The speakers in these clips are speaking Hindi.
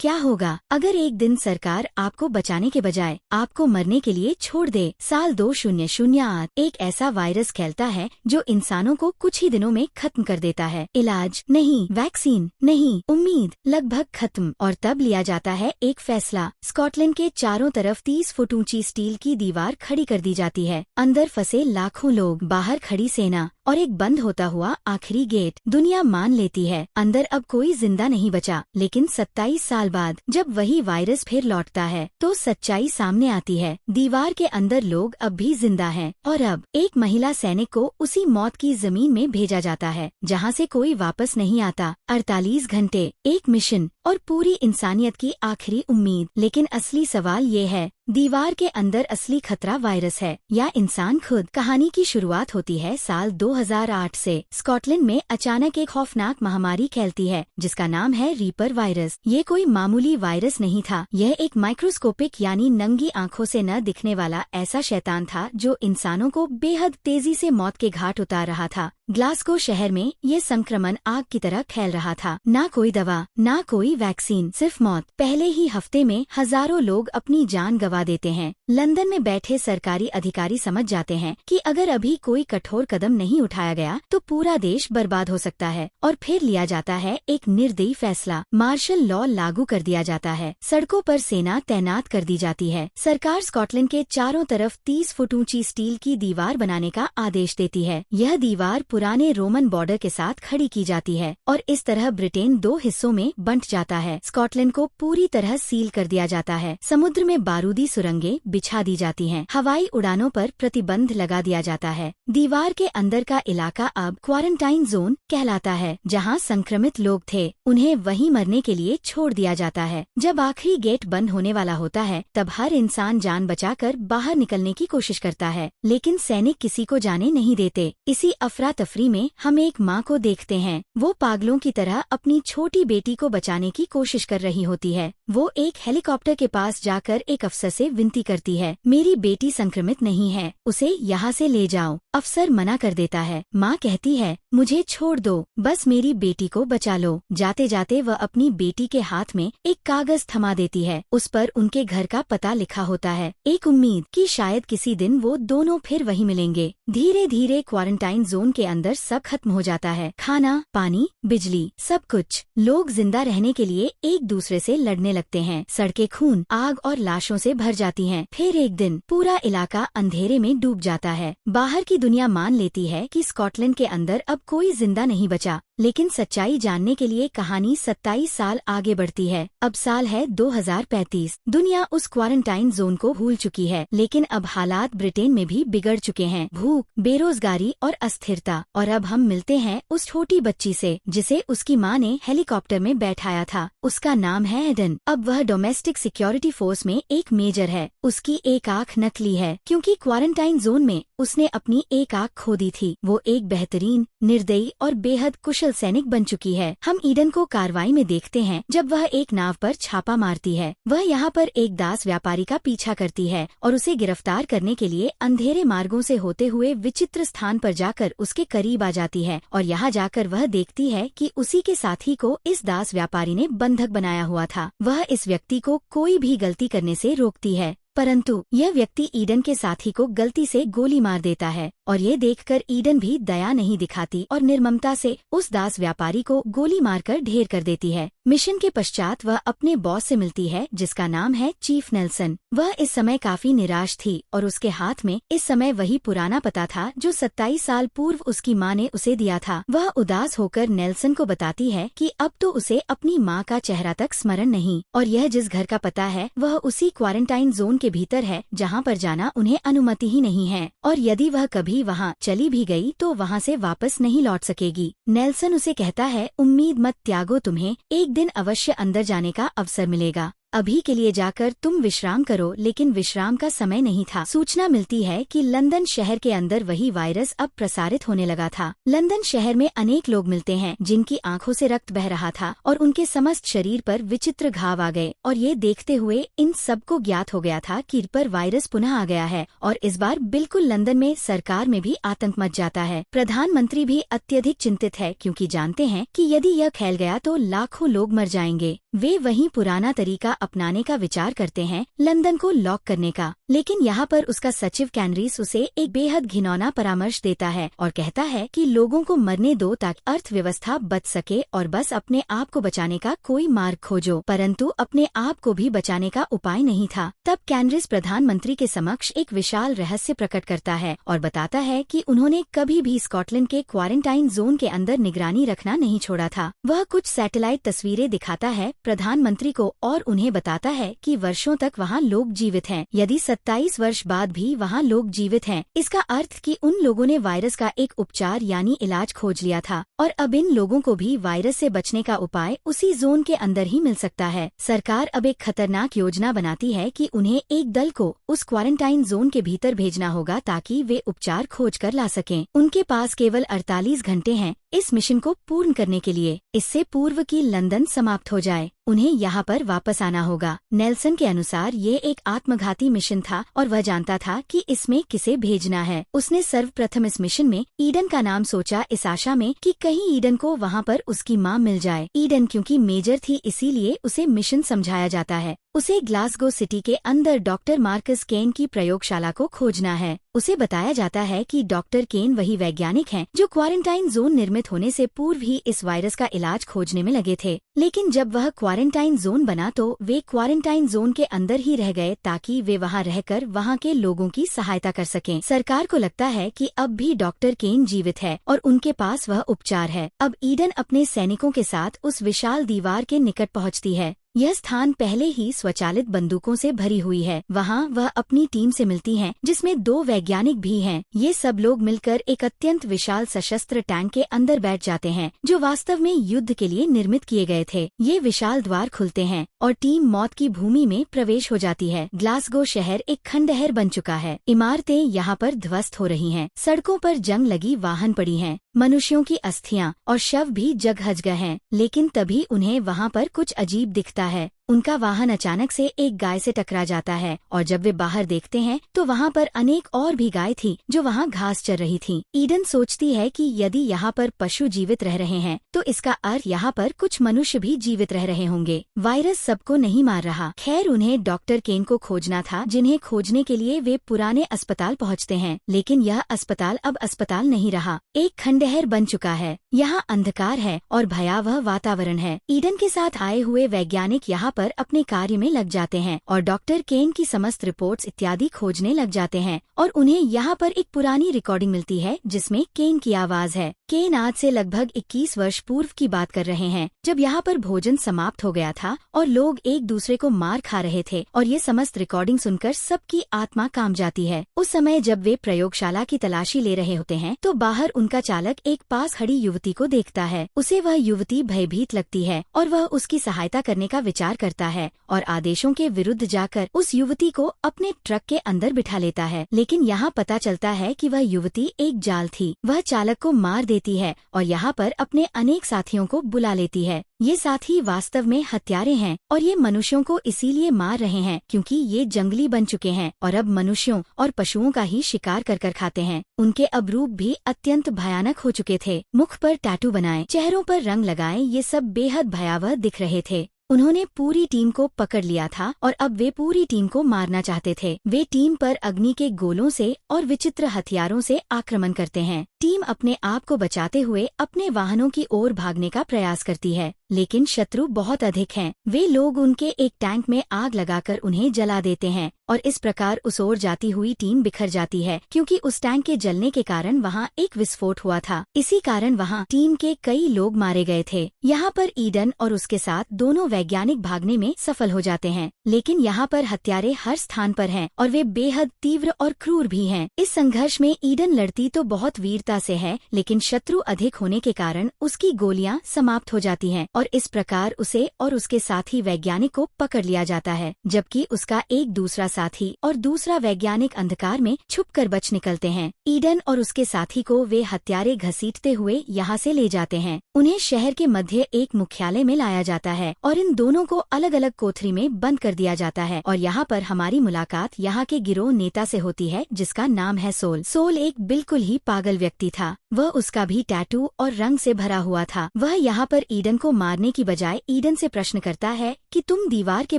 क्या होगा अगर एक दिन सरकार आपको बचाने के बजाय आपको मरने के लिए छोड़ दे। साल 2008 एक ऐसा वायरस फैलता है जो इंसानों को कुछ ही दिनों में खत्म कर देता है। इलाज नहीं, वैक्सीन नहीं, उम्मीद लगभग खत्म। और तब लिया जाता है एक फैसला। स्कॉटलैंड के चारों तरफ 30 फुट ऊंची स्टील की दीवार खड़ी कर दी जाती है। अंदर फंसे लाखों लोग, बाहर खड़ी सेना और एक बंद होता हुआ आखिरी गेट। दुनिया मान लेती है अंदर अब कोई जिंदा नहीं बचा। लेकिन 27 साल बाद जब वही वायरस फिर लौटता है तो सच्चाई सामने आती है। दीवार के अंदर लोग अब भी जिंदा हैं और अब एक महिला सैनिक को उसी मौत की जमीन में भेजा जाता है जहां से कोई वापस नहीं आता। 48 घंटे, एक मिशन और पूरी इंसानियत की आखिरी उम्मीद। लेकिन असली सवाल ये है, दीवार के अंदर असली खतरा वायरस है या इंसान खुद? कहानी की शुरुआत होती है साल 2008 से। स्कॉटलैंड में अचानक एक खौफनाक महामारी फैलती है जिसका नाम है रीपर वायरस। ये कोई मामूली वायरस नहीं था, यह एक माइक्रोस्कोपिक यानी नंगी आंखों से न दिखने वाला ऐसा शैतान था जो इंसानों को बेहद तेजी से मौत के घाट उतार रहा था। ग्लासगो शहर में ये संक्रमण आग की तरह फैल रहा था। ना कोई दवा, ना कोई वैक्सीन, सिर्फ मौत। पहले ही हफ्ते में हजारों लोग अपनी जान गंवा देते हैं। लंदन में बैठे सरकारी अधिकारी समझ जाते हैं कि अगर अभी कोई कठोर कदम नहीं उठाया गया तो पूरा देश बर्बाद हो सकता है। और फिर लिया जाता है एक निर्दयी फैसला। मार्शल लॉ लागू कर दिया जाता है। सड़कों पर सेना तैनात कर दी जाती है। सरकार स्कॉटलैंड के चारों तरफ 30 फुट ऊंची स्टील की दीवार बनाने का आदेश देती है। यह दीवार पुराने रोमन बॉर्डर के साथ खड़ी की जाती है और इस तरह ब्रिटेन 2 हिस्सों में बंट जाता है। स्कॉटलैंड को पूरी तरह सील कर दिया जाता है। समुद्र में बारूदी सुरंगें बिछा दी जाती हैं। हवाई उड़ानों पर प्रतिबंध लगा दिया जाता है। दीवार के अंदर का इलाका अब क्वारंटाइन जोन कहलाता है। जहां संक्रमित लोग थे उन्हें वहीं मरने के लिए छोड़ दिया जाता है। जब आखिरी गेट बंद होने वाला होता है तब हर इंसान जान बचाकर बाहर निकलने की कोशिश करता है, लेकिन सैनिक किसी को जाने नहीं देते। इसी अफरा तफरी में हम एक माँ को देखते हैं। वो पागलों की तरह अपनी छोटी बेटी को बचाने की कोशिश कर रही होती है। वो एक हेलीकॉप्टर के पास जाकर एक अफसर से विनती करती है, मेरी बेटी संक्रमित नहीं है, उसे यहाँ से ले जाओ। अफसर मना कर देता है। माँ कहती है, मुझे छोड़ दो, बस मेरी बेटी को बचा लो। जाते जाते वह अपनी बेटी के हाथ में एक कागज थमा देती है। उस पर उनके घर का पता लिखा होता है, एक उम्मीद कि शायद किसी दिन वो दोनों फिर वही मिलेंगे। धीरे धीरे क्वारंटाइन जोन के अंदर सब खत्म हो जाता है। खाना, पानी, बिजली, सब कुछ। लोग जिंदा रहने के लिए एक दूसरे से लड़ने लगते हैं। सड़कें खून, आग और लाशों से भर जाती हैं। फिर एक दिन पूरा इलाका अंधेरे में डूब जाता है। बाहर की दुनिया मान लेती है कि स्कॉटलैंड के अंदर अब कोई जिंदा नहीं बचा। लेकिन सच्चाई जानने के लिए कहानी 27 साल आगे बढ़ती है। अब साल है 2035। दुनिया उस क्वारंटाइन जोन को भूल चुकी है, लेकिन अब हालात ब्रिटेन में भी बिगड़ चुके हैं। भूख, बेरोजगारी और अस्थिरता। और अब हम मिलते हैं उस छोटी बच्ची से जिसे उसकी माँ ने हेलीकॉप्टर में बैठाया था। उसका नाम है एडन। अब वह डोमेस्टिक सिक्योरिटी फोर्स में एक मेजर है। उसकी एक आँख नकली है क्योंकि क्वारंटाइन जोन में उसने अपनी एक आँख खो दी थी। वो एक बेहतरीन, निर्दयी और बेहद कुशल सैनिक बन चुकी है। हम ईडन को कार्रवाई में देखते हैं जब वह एक नाव पर छापा मारती है। वह यहाँ पर एक दास व्यापारी का पीछा करती है और उसे गिरफ्तार करने के लिए अंधेरे मार्गों से होते हुए विचित्र स्थान पर जाकर उसके करीब आ जाती है। और यहाँ जाकर वह देखती है कि उसी के साथी को इस दास व्यापारी ने बंधक बनाया हुआ था। वह इस व्यक्ति को कोई भी गलती करने से रोकती है, परंतु यह व्यक्ति ईडन के साथी को गलती से गोली मार देता है। और ये देखकर ईडन भी दया नहीं दिखाती और निर्ममता से उस दास व्यापारी को गोली मारकर ढेर कर देती है। मिशन के पश्चात वह अपने बॉस से मिलती है जिसका नाम है चीफ नेल्सन। वह इस समय काफी निराश थी और उसके हाथ में इस समय वही पुराना पता था जो 27 साल पूर्व उसकी माँ ने उसे दिया था। वह उदास होकर नेल्सन को बताती है कि अब तो उसे अपनी माँ का चेहरा तक स्मरण नहीं, और यह जिस घर का पता है वह उसी क्वारंटाइन जोन के भीतर है जहाँ पर जाना उन्हें अनुमति ही नहीं है, और यदि वह कभी वहाँ चली भी गई तो वहाँ से वापस नहीं लौट सकेगी। नेल्सन उसे कहता है, उम्मीद मत त्यागो, तुम्हें एक दिन अवश्य अंदर जाने का अवसर मिलेगा। अभी के लिए जाकर तुम विश्राम करो। लेकिन विश्राम का समय नहीं था। सूचना मिलती है कि लंदन शहर के अंदर वही वायरस अब प्रसारित होने लगा था। लंदन शहर में अनेक लोग मिलते हैं जिनकी आंखों से रक्त बह रहा था और उनके समस्त शरीर पर विचित्र घाव आ गए। और ये देखते हुए इन सबको ज्ञात हो गया था कि रीपर वायरस पुनः आ गया है और इस बार बिल्कुल लंदन में सरकार में भी आतंक मच जाता है। प्रधानमंत्री भी अत्यधिक चिंतित है क्योंकि जानते हैं कि यदि यह फैल गया तो लाखों लोग मर जाएंगे। वे वही पुराना तरीका अपनाने का विचार करते हैं, लंदन को लॉक करने का। लेकिन यहाँ पर उसका सचिव कैनरीस उसे एक बेहद घिनौना परामर्श देता है और कहता है कि लोगों को मरने दो ताकि अर्थव्यवस्था बच सके और बस अपने आप को बचाने का कोई मार्ग खोजो। परंतु अपने आप को भी बचाने का उपाय नहीं था। तब कैनरीस प्रधानमंत्री के समक्ष एक विशाल रहस्य प्रकट करता है और बताता है कि उन्होंने कभी भी स्कॉटलैंड के क्वारंटाइन जोन के अंदर निगरानी रखना नहीं छोड़ा था। वह कुछ सैटेलाइट तस्वीरें दिखाता है प्रधानमंत्री को और उन्हें बताता है कि वर्षों तक वहाँ लोग जीवित हैं। यदि 27 वर्ष बाद भी वहाँ लोग जीवित हैं, इसका अर्थ कि उन लोगों ने वायरस का एक उपचार यानी इलाज खोज लिया था और अब इन लोगों को भी वायरस से बचने का उपाय उसी जोन के अंदर ही मिल सकता है। सरकार अब एक खतरनाक योजना बनाती है कि उन्हें एक दल को उस क्वारंटाइन जोन के भीतर भेजना होगा ताकि वे उपचार खोज कर ला सकें। उनके पास केवल 48 घंटे हैं इस मिशन को पूर्ण करने के लिए, इससे पूर्व की लंदन समाप्त हो जाए। उन्हें यहाँ पर वापस आना होगा। नेल्सन के अनुसार ये एक आत्मघाती मिशन था और वह जानता था कि इसमें किसे भेजना है। उसने सर्वप्रथम इस मिशन में ईडन का नाम सोचा, इस आशा में कि कहीं ईडन को वहाँ पर उसकी माँ मिल जाए। ईडन क्योंकि मेजर थी इसीलिए उसे मिशन समझाया जाता है। उसे ग्लासगो सिटी के अंदर डॉक्टर मार्कस केन की प्रयोगशाला को खोजना है। उसे बताया जाता है कि डॉक्टर केन वही वैज्ञानिक हैं जो क्वारंटाइन जोन निर्मित होने से पूर्व ही इस वायरस का इलाज खोजने में लगे थे। लेकिन जब वह क्वारंटाइन जोन बना तो वे क्वारंटाइन जोन के अंदर ही रह गए ताकि वे वहां रहकर वहां के लोगों की सहायता कर सकें। सरकार को लगता है कि अब भी डॉक्टर केन जीवित है और उनके पास वह उपचार है। अब ईडन अपने सैनिकों के साथ उस विशाल दीवार के निकट पहुंचती है। यह स्थान पहले ही स्वचालित बंदूकों से भरी हुई है। वहाँ वह अपनी टीम से मिलती हैं, जिसमें 2 वैज्ञानिक भी हैं। ये सब लोग मिलकर एक अत्यंत विशाल सशस्त्र टैंक के अंदर बैठ जाते हैं जो वास्तव में युद्ध के लिए निर्मित किए गए थे। ये विशाल द्वार खुलते हैं और टीम मौत की भूमि में प्रवेश हो जाती है। ग्लासगो शहर एक खंडहर बन चुका है। इमारतें यहाँ पर ध्वस्त हो रही हैं। सड़कों पर जंग लगी वाहन पड़ी हैं। मनुष्यों की अस्थियां और शव भी जगह जगह हैं। लेकिन तभी उन्हें वहाँ पर कुछ अजीब दिखता है। उनका वाहन अचानक से एक गाय से टकरा जाता है और जब वे बाहर देखते हैं तो वहाँ पर अनेक और भी गाय थी जो वहाँ घास चर रही थी। ईडन सोचती है कि यदि यहाँ पर पशु जीवित रह रहे हैं तो इसका अर्थ यहाँ पर कुछ मनुष्य भी जीवित रह रहे होंगे। वायरस सबको नहीं मार रहा। खैर उन्हें डॉक्टर केन को खोजना था, जिन्हें खोजने के लिए वे पुराने अस्पताल पहुँचते हैं। लेकिन यह अस्पताल अब अस्पताल नहीं रहा, एक खंडहर बन चुका है। यहाँ अंधकार है और भयावह वातावरण है। ईडन के साथ आए हुए वैज्ञानिक यहाँ पर अपने कार्य में लग जाते हैं और डॉक्टर केन की समस्त रिपोर्ट्स इत्यादि खोजने लग जाते हैं और उन्हें यहाँ पर एक पुरानी रिकॉर्डिंग मिलती है जिसमें केन की आवाज है। केन आज से लगभग 21 वर्ष पूर्व की बात कर रहे हैं, जब यहाँ पर भोजन समाप्त हो गया था और लोग एक दूसरे को मार खा रहे थे और ये समस्त रिकॉर्डिंग सुनकर सबकी आत्मा काम जाती है। उस समय जब वे प्रयोगशाला की तलाशी ले रहे होते हैं तो बाहर उनका चालक एक पास खड़ी युवती को देखता है। उसे वह युवती भयभीत लगती है और वह उसकी सहायता करने का विचार करता है और आदेशों के विरुद्ध जाकर उस युवती को अपने ट्रक के अंदर बिठा लेता है। लेकिन यहाँ पता चलता है कि वह युवती एक जाल थी। वह चालक को मार देती है और यहाँ पर अपने अनेक साथियों को बुला लेती है। ये साथी वास्तव में हत्यारे हैं और ये मनुष्यों को इसीलिए मार रहे हैं क्योंकि ये जंगली बन चुके हैं और अब मनुष्यों और पशुओं का ही शिकार कर कर खाते हैं। उनके अब रूप भी अत्यंत भयानक हो चुके थे। मुख पर टैटू बनाए, चेहरों पर रंग लगाए, ये सब बेहद भयावह दिख रहे थे। उन्होंने पूरी टीम को पकड़ लिया था और अब वे पूरी टीम को मारना चाहते थे। वे टीम पर अग्नि के गोलों से और विचित्र हथियारों से आक्रमण करते हैं। टीम अपने आप को बचाते हुए अपने वाहनों की ओर भागने का प्रयास करती है, लेकिन शत्रु बहुत अधिक हैं। वे लोग उनके एक टैंक में आग लगाकर उन्हें जला देते हैं और इस प्रकार उस ओर जाती हुई टीम बिखर जाती है क्योंकि उस टैंक के जलने के कारण वहाँ एक विस्फोट हुआ था। इसी कारण वहाँ टीम के कई लोग मारे गए थे। यहाँ पर ईडन और उसके साथ दोनों वैज्ञानिक भागने में सफल हो जाते हैं, लेकिन यहाँ पर हत्यारे हर स्थान पर हैं और वे बेहद तीव्र और क्रूर भी हैं। इस संघर्ष में ईडन लड़ती तो बहुत वीरता से है, लेकिन शत्रु अधिक होने के कारण उसकी गोलियां समाप्त हो जाती हैं और इस प्रकार उसे और उसके साथी वैज्ञानिक को पकड़ लिया जाता है, जबकि उसका एक दूसरा साथी और दूसरा वैज्ञानिक अंधकार में छुपकर बच निकलते हैं। ईडन और उसके साथी को वे हत्यारे घसीटते हुए यहाँ से ले जाते हैं। उन्हें शहर के मध्य एक मुख्यालय में लाया जाता है और इन दोनों को अलग अलग कोठरी में बंद कर दिया जाता है। और यहाँ पर हमारी मुलाकात यहाँ के गिरोह नेता से होती है जिसका नाम है सोल। सोल एक बिल्कुल ही पागल व्यक्ति था। वह उसका भी टैटू और रंग से भरा हुआ था। वह यहाँ पर ईडन को मारने की बजाय ईडन से प्रश्न करता है कि तुम दीवार के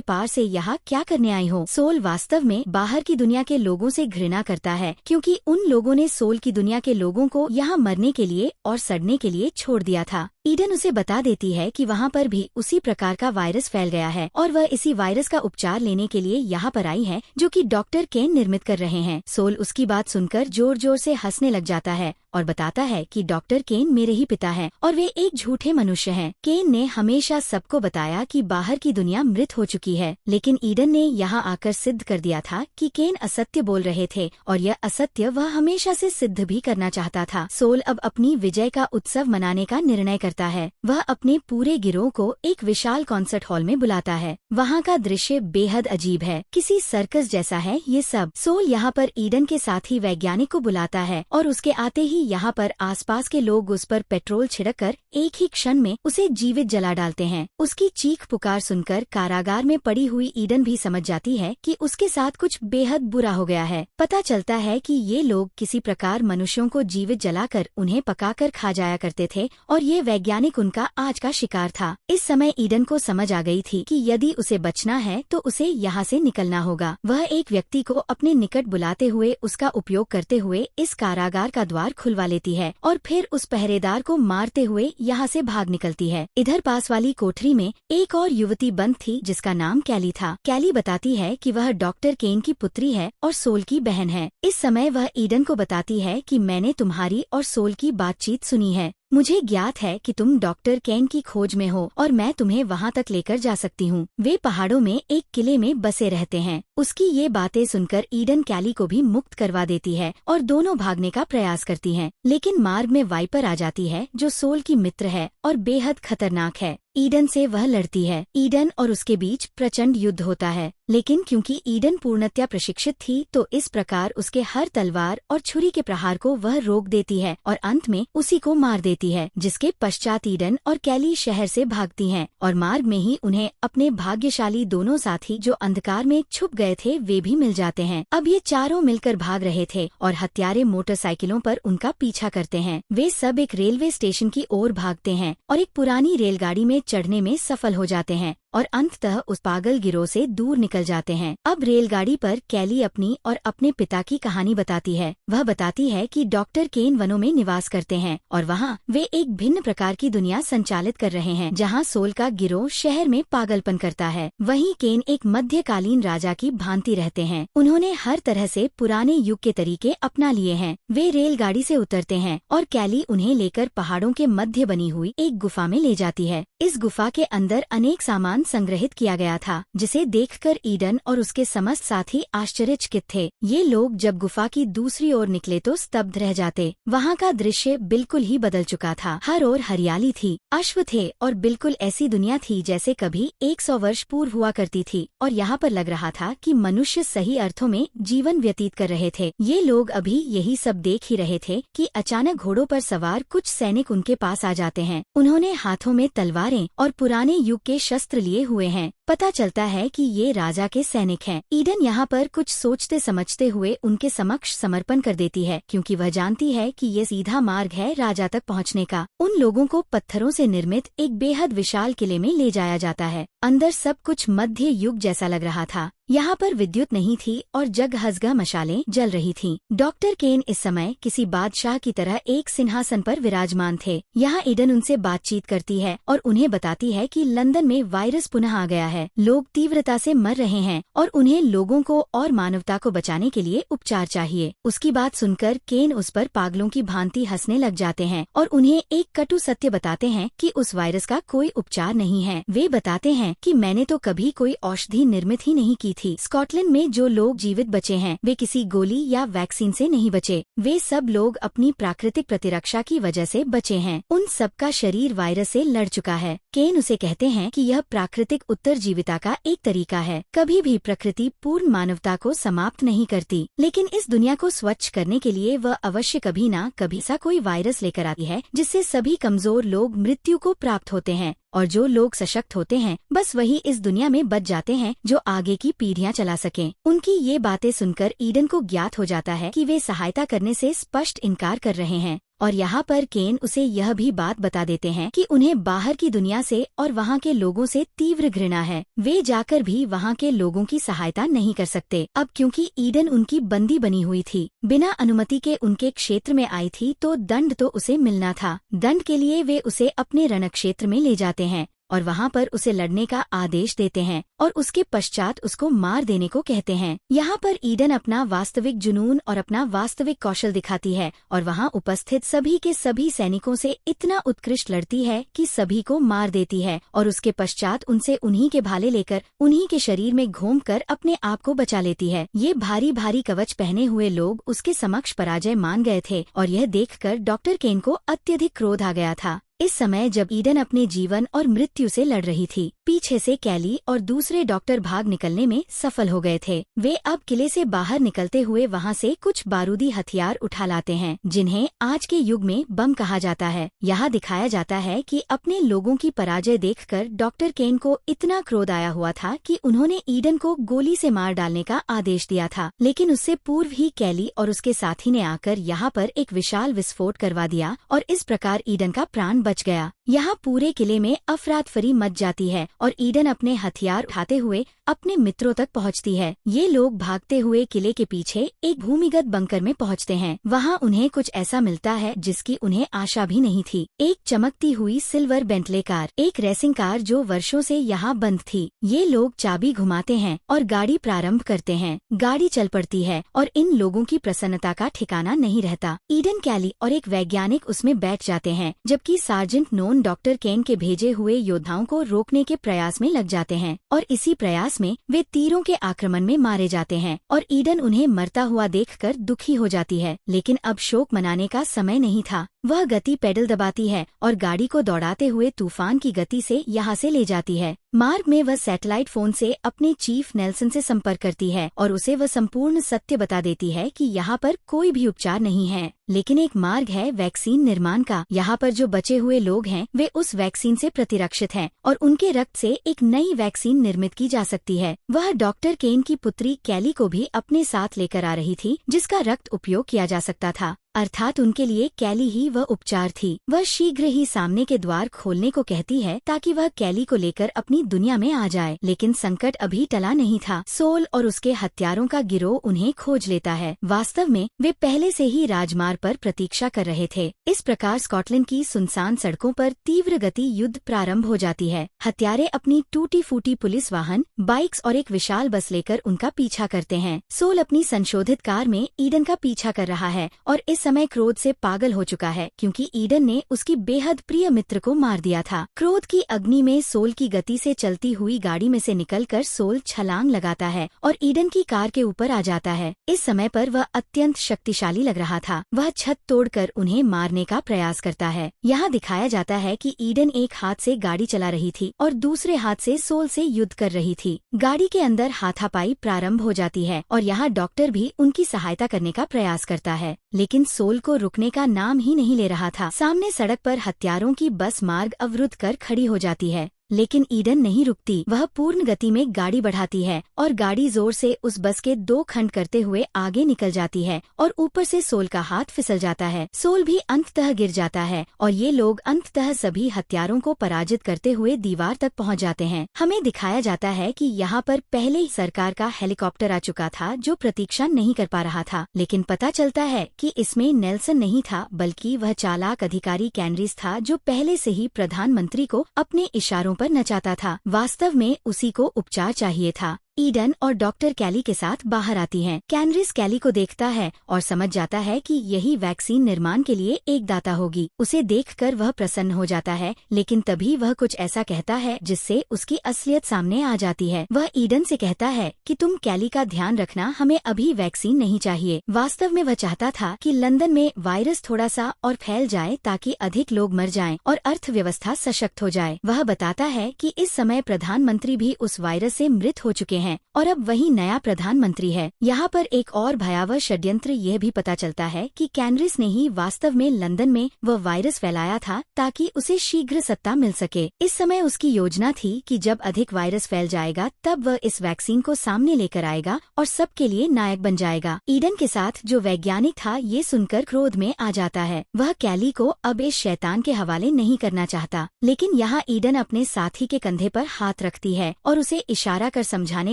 पार से यहाँ क्या करने आई हो। सोल वास्तव में बाहर की दुनिया के लोगों से घृणा करता है क्योंकि उन लोगों ने सोल की दुनिया के लोगों को यहाँ मरने के लिए और सड़ने के लिए छोड़ दिया था। ईडन उसे बता देती है कि वहाँ पर भी उसी प्रकार का वायरस फैल गया है और वह इसी वायरस का उपचार लेने के लिए यहाँ पर आई है जो कि डॉक्टर केन निर्मित कर रहे हैं। सोल उसकी बात सुनकर जोर जोर से हंसने लग जाता है और बताता है कि डॉक्टर केन मेरे ही पिता हैं और वे एक झूठे मनुष्य हैं। केन ने हमेशा सबको बताया कि बाहर की दुनिया मृत हो चुकी है, लेकिन ईडन ने यहाँ आकर सिद्ध कर दिया था कि केन असत्य बोल रहे थे और यह असत्य वह हमेशा से सिद्ध भी करना चाहता था। सोल अब अपनी विजय का उत्सव मनाने का निर्णय करता है। वह अपने पूरे गिरोह को एक विशाल कॉन्सर्ट हॉल में बुलाता है। वहाँ का दृश्य बेहद अजीब है, किसी सर्कस जैसा है ये सब। सोल यहाँ पर ईडन के साथी वैज्ञानिक को बुलाता है और उसके आते ही यहाँ पर आसपास के लोग उस पर पेट्रोल छिड़ककर एक ही क्षण में उसे जीवित जला डालते हैं। उसकी चीख पुकार सुनकर कारागार में पड़ी हुई ईडन भी समझ जाती है कि उसके साथ कुछ बेहद बुरा हो गया है। पता चलता है कि ये लोग किसी प्रकार मनुष्यों को जीवित जलाकर उन्हें पकाकर खा जाया करते थे और ये वैज्ञानिक उनका आज का शिकार था। इस समय ईडन को समझ आ गई थी कि यदि उसे बचना है तो उसे यहाँ से निकलना होगा। वह एक व्यक्ति को अपने निकट बुलाते हुए उसका उपयोग करते हुए इस कारागार का द्वार खुलवा लेती है और फिर उस पहरेदार को मारते हुए यहाँ से भाग निकलती है। इधर पास वाली कोठरी में एक और युवती बंद थी जिसका नाम कैली था। कैली बताती है कि वह डॉक्टर केन की पुत्री है और सोल की बहन है। इस समय वह ईडन को बताती है कि मैंने तुम्हारी और सोल की बातचीत सुनी है। मुझे ज्ञात है कि तुम डॉक्टर केन की खोज में हो और मैं तुम्हें वहाँ तक लेकर जा सकती हूँ। वे पहाड़ों में एक किले में बसे रहते हैं। उसकी ये बातें सुनकर ईडन कैली को भी मुक्त करवा देती है और दोनों भागने का प्रयास करती हैं। लेकिन मार्ग में वाइपर आ जाती है जो सोल की मित्र है और बेहद खतरनाक है। ईडन से वह लड़ती है। ईडन और उसके बीच प्रचंड युद्ध होता है, लेकिन क्योंकि ईडन पूर्णतया प्रशिक्षित थी तो इस प्रकार उसके हर तलवार और छुरी के प्रहार को वह रोक देती है और अंत में उसी को मार देती है, जिसके पश्चात ईडन और कैली शहर से भागती हैं और मार्ग में ही उन्हें अपने भाग्यशाली दोनों साथी जो अंधकार में छुप गए थे वे भी मिल जाते हैं। अब ये चारों मिलकर भाग रहे थे और हत्यारे मोटरसाइकिलों पर उनका पीछा करते हैं। वे सब एक रेलवे स्टेशन की ओर भागते हैं और एक पुरानी रेलगाड़ी में चढ़ने में सफल हो जाते हैं और अंततः उस पागल गिरोह से दूर निकल जाते हैं। अब रेलगाड़ी पर कैली अपनी और अपने पिता की कहानी बताती है। वह बताती है कि डॉक्टर केन वनों में निवास करते हैं और वहाँ वे एक भिन्न प्रकार की दुनिया संचालित कर रहे हैं जहाँ सोल का गिरोह शहर में पागलपन करता है। वहीं केन एक मध्यकालीन राजा की भांति रहते हैं। उन्होंने हर तरह से पुराने युग के तरीके अपना लिए हैं। वे रेलगाड़ी से उतरते हैं और कैली उन्हें लेकर पहाड़ों के मध्य बनी हुई एक गुफा में ले जाती है। इस गुफा के अंदर अनेक सामान संग्रहित किया गया था जिसे देखकर ईडन और उसके समस्त साथी आश्चर्यचकित थे। ये लोग जब गुफा की दूसरी ओर निकले तो स्तब्ध रह जाते। वहाँ का दृश्य बिल्कुल ही बदल चुका था। हर ओर हरियाली थी, अश्व थे और बिल्कुल ऐसी दुनिया थी जैसे कभी 100 वर्ष पूर्व हुआ करती थी और यहाँ पर लग रहा था कि मनुष्य सही अर्थों में जीवन व्यतीत कर रहे थे। ये लोग अभी यही सब देख ही रहे थे कि अचानक घोड़ों पर सवार कुछ सैनिक उनके पास आ जाते हैं। उन्होंने हाथों में तलवारें और पुराने युग के शस्त्र लिए हुए हैं। पता चलता है कि ये राजा के सैनिक हैं। ईडन यहाँ पर कुछ सोचते समझते हुए उनके समक्ष समर्पण कर देती है क्योंकि वह जानती है कि ये सीधा मार्ग है राजा तक पहुँचने का। उन लोगों को पत्थरों से निर्मित एक बेहद विशाल किले में ले जाया जाता है। अंदर सब कुछ मध्य युग जैसा लग रहा था। यहाँ पर विद्युत नहीं थी और जगहजगह मशालें जल रही थीं। डॉक्टर केन इस समय किसी बादशाह की तरह एक सिंहासन पर विराजमान थे। यहाँ ईडन उनसे बातचीत करती है और उन्हें बताती है कि लंदन में वायरस पुनः आ गया है। लोग तीव्रता से मर रहे हैं और उन्हें लोगों को और मानवता को बचाने के लिए उपचार चाहिए। उसकी बात सुनकर केन उस पर पागलों की भांति हंसने लग जाते हैं और उन्हें एक कटु सत्य बताते हैं कि उस वायरस का कोई उपचार नहीं है। वे बताते हैं कि मैंने तो कभी कोई औषधि निर्मित ही नहीं की थी। स्कॉटलैंड में जो लोग जीवित बचे हैं वे किसी गोली या वैक्सीन से नहीं बचे। वे सब लोग अपनी प्राकृतिक प्रतिरक्षा की वजह से बचे हैं। उन सबका शरीर वायरस से लड़ चुका है। केन उसे कहते हैं कि यह प्राकृतिक उत्तरजीविता का एक तरीका है। कभी भी प्रकृति पूर्ण मानवता को समाप्त नहीं करती, लेकिन इस दुनिया को स्वच्छ करने के लिए वह अवश्य कभी ना कभी सा कोई वायरस लेकर आती है, जिससे सभी कमजोर लोग मृत्यु को प्राप्त होते हैं और जो लोग सशक्त होते हैं बस वही इस दुनिया में बच जाते हैं जो आगे की पीढ़ियां चला सकें। उनकी ये बातें सुनकर ईडन को ज्ञात हो जाता है कि वे सहायता करने से स्पष्ट इनकार कर रहे हैं और यहाँ पर केन उसे यह भी बात बता देते हैं कि उन्हें बाहर की दुनिया से और वहाँ के लोगों से तीव्र घृणा है। वे जाकर भी वहाँ के लोगों की सहायता नहीं कर सकते अब क्योंकि ईडन उनकी बंदी बनी हुई थी, बिना अनुमति के उनके क्षेत्र में आई थी तो दंड तो उसे मिलना था। दंड के लिए वे उसे अपने रणक्षेत्र में ले जाते हैं और वहाँ पर उसे लड़ने का आदेश देते हैं और उसके पश्चात उसको मार देने को कहते हैं। यहाँ पर ईडन अपना वास्तविक जुनून और अपना वास्तविक कौशल दिखाती है और वहाँ उपस्थित सभी के सभी सैनिकों से इतना उत्कृष्ट लड़ती है कि सभी को मार देती है और उसके पश्चात उनसे उन्हीं के भाले लेकर उन्हीं के शरीर में घूम कर अपने आप को बचा लेती है। ये भारी भारी कवच पहने हुए लोग उसके समक्ष पराजय मान गए थे और यह देखकर डॉक्टर केन को अत्यधिक क्रोध आ गया था। इस समय जब ईडन अपने जीवन और मृत्यु से लड़ रही थी, पीछे से कैली और दूसरे डॉक्टर भाग निकलने में सफल हो गए थे। वे अब किले से बाहर निकलते हुए वहां से कुछ बारूदी हथियार उठा लाते हैं जिन्हें आज के युग में बम कहा जाता है। यहाँ दिखाया जाता है कि अपने लोगों की पराजय देखकर डॉक्टर केन को इतना क्रोध आया हुआ था कि उन्होंने ईडन को गोली से मार डालने का आदेश दिया था, लेकिन उससे पूर्व ही कैली और उसके साथी ने आकर यहाँ पर एक विशाल विस्फोट करवा दिया और इस प्रकार ईडन का प्राण बच गया। यहाँ पूरे किले में अफरातफरी मच जाती है और ईडन अपने हथियार उठाते हुए अपने मित्रों तक पहुँचती है। ये लोग भागते हुए किले के पीछे एक भूमिगत बंकर में पहुँचते हैं। वहाँ उन्हें कुछ ऐसा मिलता है जिसकी उन्हें आशा भी नहीं थी। एक चमकती हुई सिल्वर बेंटले कार, एक रेसिंग कार जो वर्षों से यहाँ बंद थी। ये लोग चाबी घुमाते हैं और गाड़ी प्रारंभ करते हैं। गाड़ी चल पड़ती है और इन लोगों की प्रसन्नता का ठिकाना नहीं रहता। ईडन, कैली और एक वैज्ञानिक उसमें बैठ जाते हैं जबकि सार्जेंट नोन डॉक्टर केन के भेजे हुए योद्धाओं को रोकने के प्रयास में लग जाते हैं और इसी प्रयास में वे तीरों के आक्रमण में मारे जाते हैं और ईडन उन्हें मरता हुआ देखकर दुखी हो जाती है। लेकिन अब शोक मनाने का समय नहीं था। वह गति पेडल दबाती है और गाड़ी को दौड़ाते हुए तूफान की गति से यहाँ से ले जाती है। मार्ग में वह सैटेलाइट फोन से अपने चीफ नेल्सन से संपर्क करती है और उसे वह संपूर्ण सत्य बता देती है कि यहाँ पर कोई भी उपचार नहीं है, लेकिन एक मार्ग है वैक्सीन निर्माण का। यहाँ पर जो बचे हुए लोग हैं वे उस वैक्सीन से प्रतिरक्षित हैं और उनके रक्त से एक नई वैक्सीन निर्मित की जा सकती है। वह डॉक्टर केन की पुत्री कैली को भी अपने साथ लेकर आ रही थी जिसका रक्त उपयोग किया जा सकता था, अर्थात उनके लिए कैली ही वह उपचार थी। वह शीघ्र ही सामने के द्वार खोलने को कहती है ताकि वह कैली को लेकर अपनी दुनिया में आ जाए, लेकिन संकट अभी टला नहीं था। सोल और उसके हत्यारों का गिरोह उन्हें खोज लेता है। वास्तव में वे पहले से ही राजमार्ग पर प्रतीक्षा कर रहे थे। इस प्रकार स्कॉटलैंड की सुनसान सड़कों पर तीव्र गति युद्ध प्रारंभ हो जाती है। हत्यारे अपनी टूटी फूटी पुलिस वाहन, बाइक्स और एक विशाल बस लेकर उनका पीछा करते हैं। सोल अपनी संशोधित कार में ईडन का पीछा कर रहा है और इस समय क्रोध से पागल हो चुका है क्योंकि ईडन ने उसकी बेहद प्रिय मित्र को मार दिया था। क्रोध की अग्नि में सोल की गति से चलती हुई गाड़ी में से निकलकर सोल छलांग लगाता है और ईडन की कार के ऊपर आ जाता है। इस समय पर वह अत्यंत शक्तिशाली लग रहा था। वह छत तोड़कर उन्हें मारने का प्रयास करता है। यहाँ दिखाया जाता है कि ईडन एक हाथ से गाड़ी चला रही थी और दूसरे हाथ से सोल से युद्ध कर रही थी। गाड़ी के अंदर हाथापाई प्रारंभ हो जाती है और यहाँ डॉक्टर भी उनकी सहायता करने का प्रयास करता है, लेकिन सोल को रुकने का नाम ही नहीं ले रहा था। सामने सड़क पर हत्यारों की बस मार्ग अवरुद्ध कर खड़ी हो जाती है, लेकिन ईडन नहीं रुकती। वह पूर्ण गति में गाड़ी बढ़ाती है और गाड़ी जोर से उस बस के 2 खंड करते हुए आगे निकल जाती है और ऊपर से सोल का हाथ फिसल जाता है। सोल भी अंततः गिर जाता है और ये लोग अंततः सभी हत्यारों को पराजित करते हुए दीवार तक पहुंच जाते हैं। हमें दिखाया जाता है कि यहाँ पर पहले ही सरकार का हेलीकॉप्टर आ चुका था जो प्रतीक्षा नहीं कर पा रहा था, लेकिन पता चलता है कि इसमें नेल्सन नहीं था बल्कि वह चालाक अधिकारी कैनरीज था जो पहले से ही प्रधानमंत्री को अपने इशारों पर नचाता था। वास्तव में उसी को उपचार चाहिए था। ईडन और डॉक्टर कैली के साथ बाहर आती हैं। कैनरिस कैली को देखता है और समझ जाता है कि यही वैक्सीन निर्माण के लिए एक दाता होगी। उसे देखकर वह प्रसन्न हो जाता है, लेकिन तभी वह कुछ ऐसा कहता है जिससे उसकी असलियत सामने आ जाती है। वह ईडन से कहता है कि तुम कैली का ध्यान रखना, हमें अभी वैक्सीन नहीं चाहिए। वास्तव में वह चाहता था कि लंदन में वायरस थोड़ा सा और फैल जाए ताकि अधिक लोग मर जाएं और अर्थव्यवस्था सशक्त हो जाए। वह बताता है कि इस समय प्रधानमंत्री भी उस वायरस से मृत हो चुके हैं और अब वही नया प्रधानमंत्री है। यहाँ पर एक और भयावह षड्यंत्र यह भी पता चलता है कि कैनरिस ने ही वास्तव में लंदन में वह वायरस फैलाया था ताकि उसे शीघ्र सत्ता मिल सके। इस समय उसकी योजना थी कि जब अधिक वायरस फैल जाएगा तब वह इस वैक्सीन को सामने लेकर आएगा और सबके लिए नायक बन जाएगा। ईडन के साथ जो वैज्ञानिक था ये सुनकर क्रोध में आ जाता है। वह कैली को अब इस शैतान के हवाले नहीं करना चाहता, लेकिन यहाँ ईडन अपने साथी के कंधे पर हाथ रखती है और उसे इशारा कर समझाने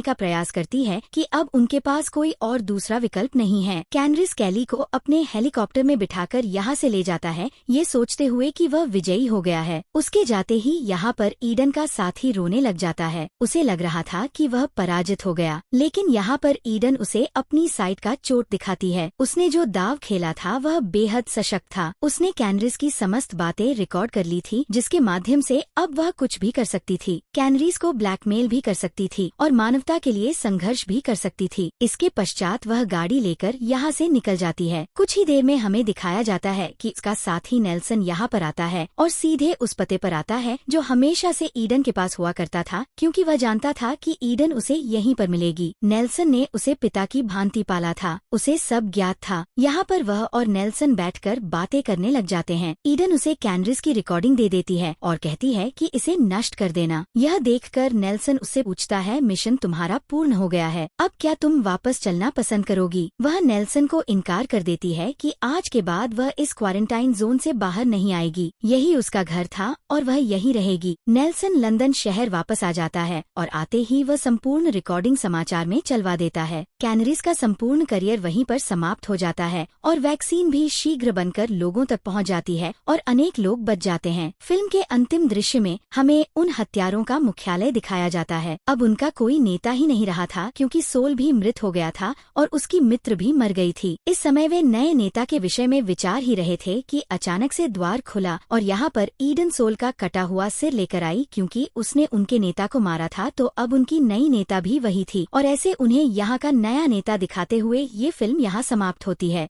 का प्रयास करती है कि अब उनके पास कोई और दूसरा विकल्प नहीं है। कैनरिस कैली को अपने हेलीकॉप्टर में बिठाकर यहाँ से ले जाता है, ये सोचते हुए कि वह विजयी हो गया है। उसके जाते ही यहाँ पर ईडन का साथी रोने लग जाता है। उसे लग रहा था कि वह पराजित हो गया, लेकिन यहाँ पर ईडन उसे अपनी साइड का चोट दिखाती है। उसने जो दाव खेला था वह बेहद सशक्त था। उसने कैनरिस की समस्त बातें रिकॉर्ड कर ली थी, जिसके माध्यम से अब वह कुछ भी कर सकती थी। कैनरिस को ब्लैकमेल भी कर सकती थी और मानवता के लिए संघर्ष भी कर सकती थी। इसके पश्चात वह गाड़ी लेकर यहाँ से निकल जाती है। कुछ ही देर में हमें दिखाया जाता है कि इसका साथी नेल्सन यहाँ पर आता है और सीधे उस पते पर आता है जो हमेशा से ईडन के पास हुआ करता था, क्योंकि वह जानता था कि ईडन उसे यहीं पर मिलेगी। नेल्सन ने उसे पिता की भांति पाला था, उसे सब ज्ञात था। यहाँ पर वह और नेल्सन बैठकर बातें करने लग जाते हैं। ईडन उसे कैनरिस की रिकॉर्डिंग दे देती है और कहती है कि इसे नष्ट कर देना। यह देखकर नेल्सन उससे पूछता है, मिशन तुम्हारा पूर्ण हो गया है, अब क्या तुम वापस चलना पसंद करोगी? वह नेल्सन को इनकार कर देती है कि आज के बाद वह इस क्वारंटाइन जोन से बाहर नहीं आएगी। यही उसका घर था और वह यही रहेगी। नेल्सन लंदन शहर वापस आ जाता है और आते ही वह संपूर्ण रिकॉर्डिंग समाचार में चलवा देता है। कैनरिस का संपूर्ण करियर वहीं पर समाप्त हो जाता है और वैक्सीन भी शीघ्र बनकर लोगों तक पहुंच जाती है और अनेक लोग बच जाते हैं। फिल्म के अंतिम दृश्य में हमें उन हत्यारों का मुख्यालय दिखाया जाता है। अब उनका कोई नेता ही नहीं रहा था, क्योंकि सोल भी मृत हो गया था और उसकी मित्र भी मर गई थी। इस समय वे नए नेता के विषय में विचार ही रहे थे कि अचानक से द्वार खुला और यहाँ पर ईडन सोल का कटा हुआ सिर लेकर आई, क्योंकि उसने उनके नेता को मारा था। तो अब उनकी नई नेता भी वही थी और ऐसे उन्हें यहाँ का नया नेता दिखाते हुए ये फिल्म यहाँ समाप्त होती है।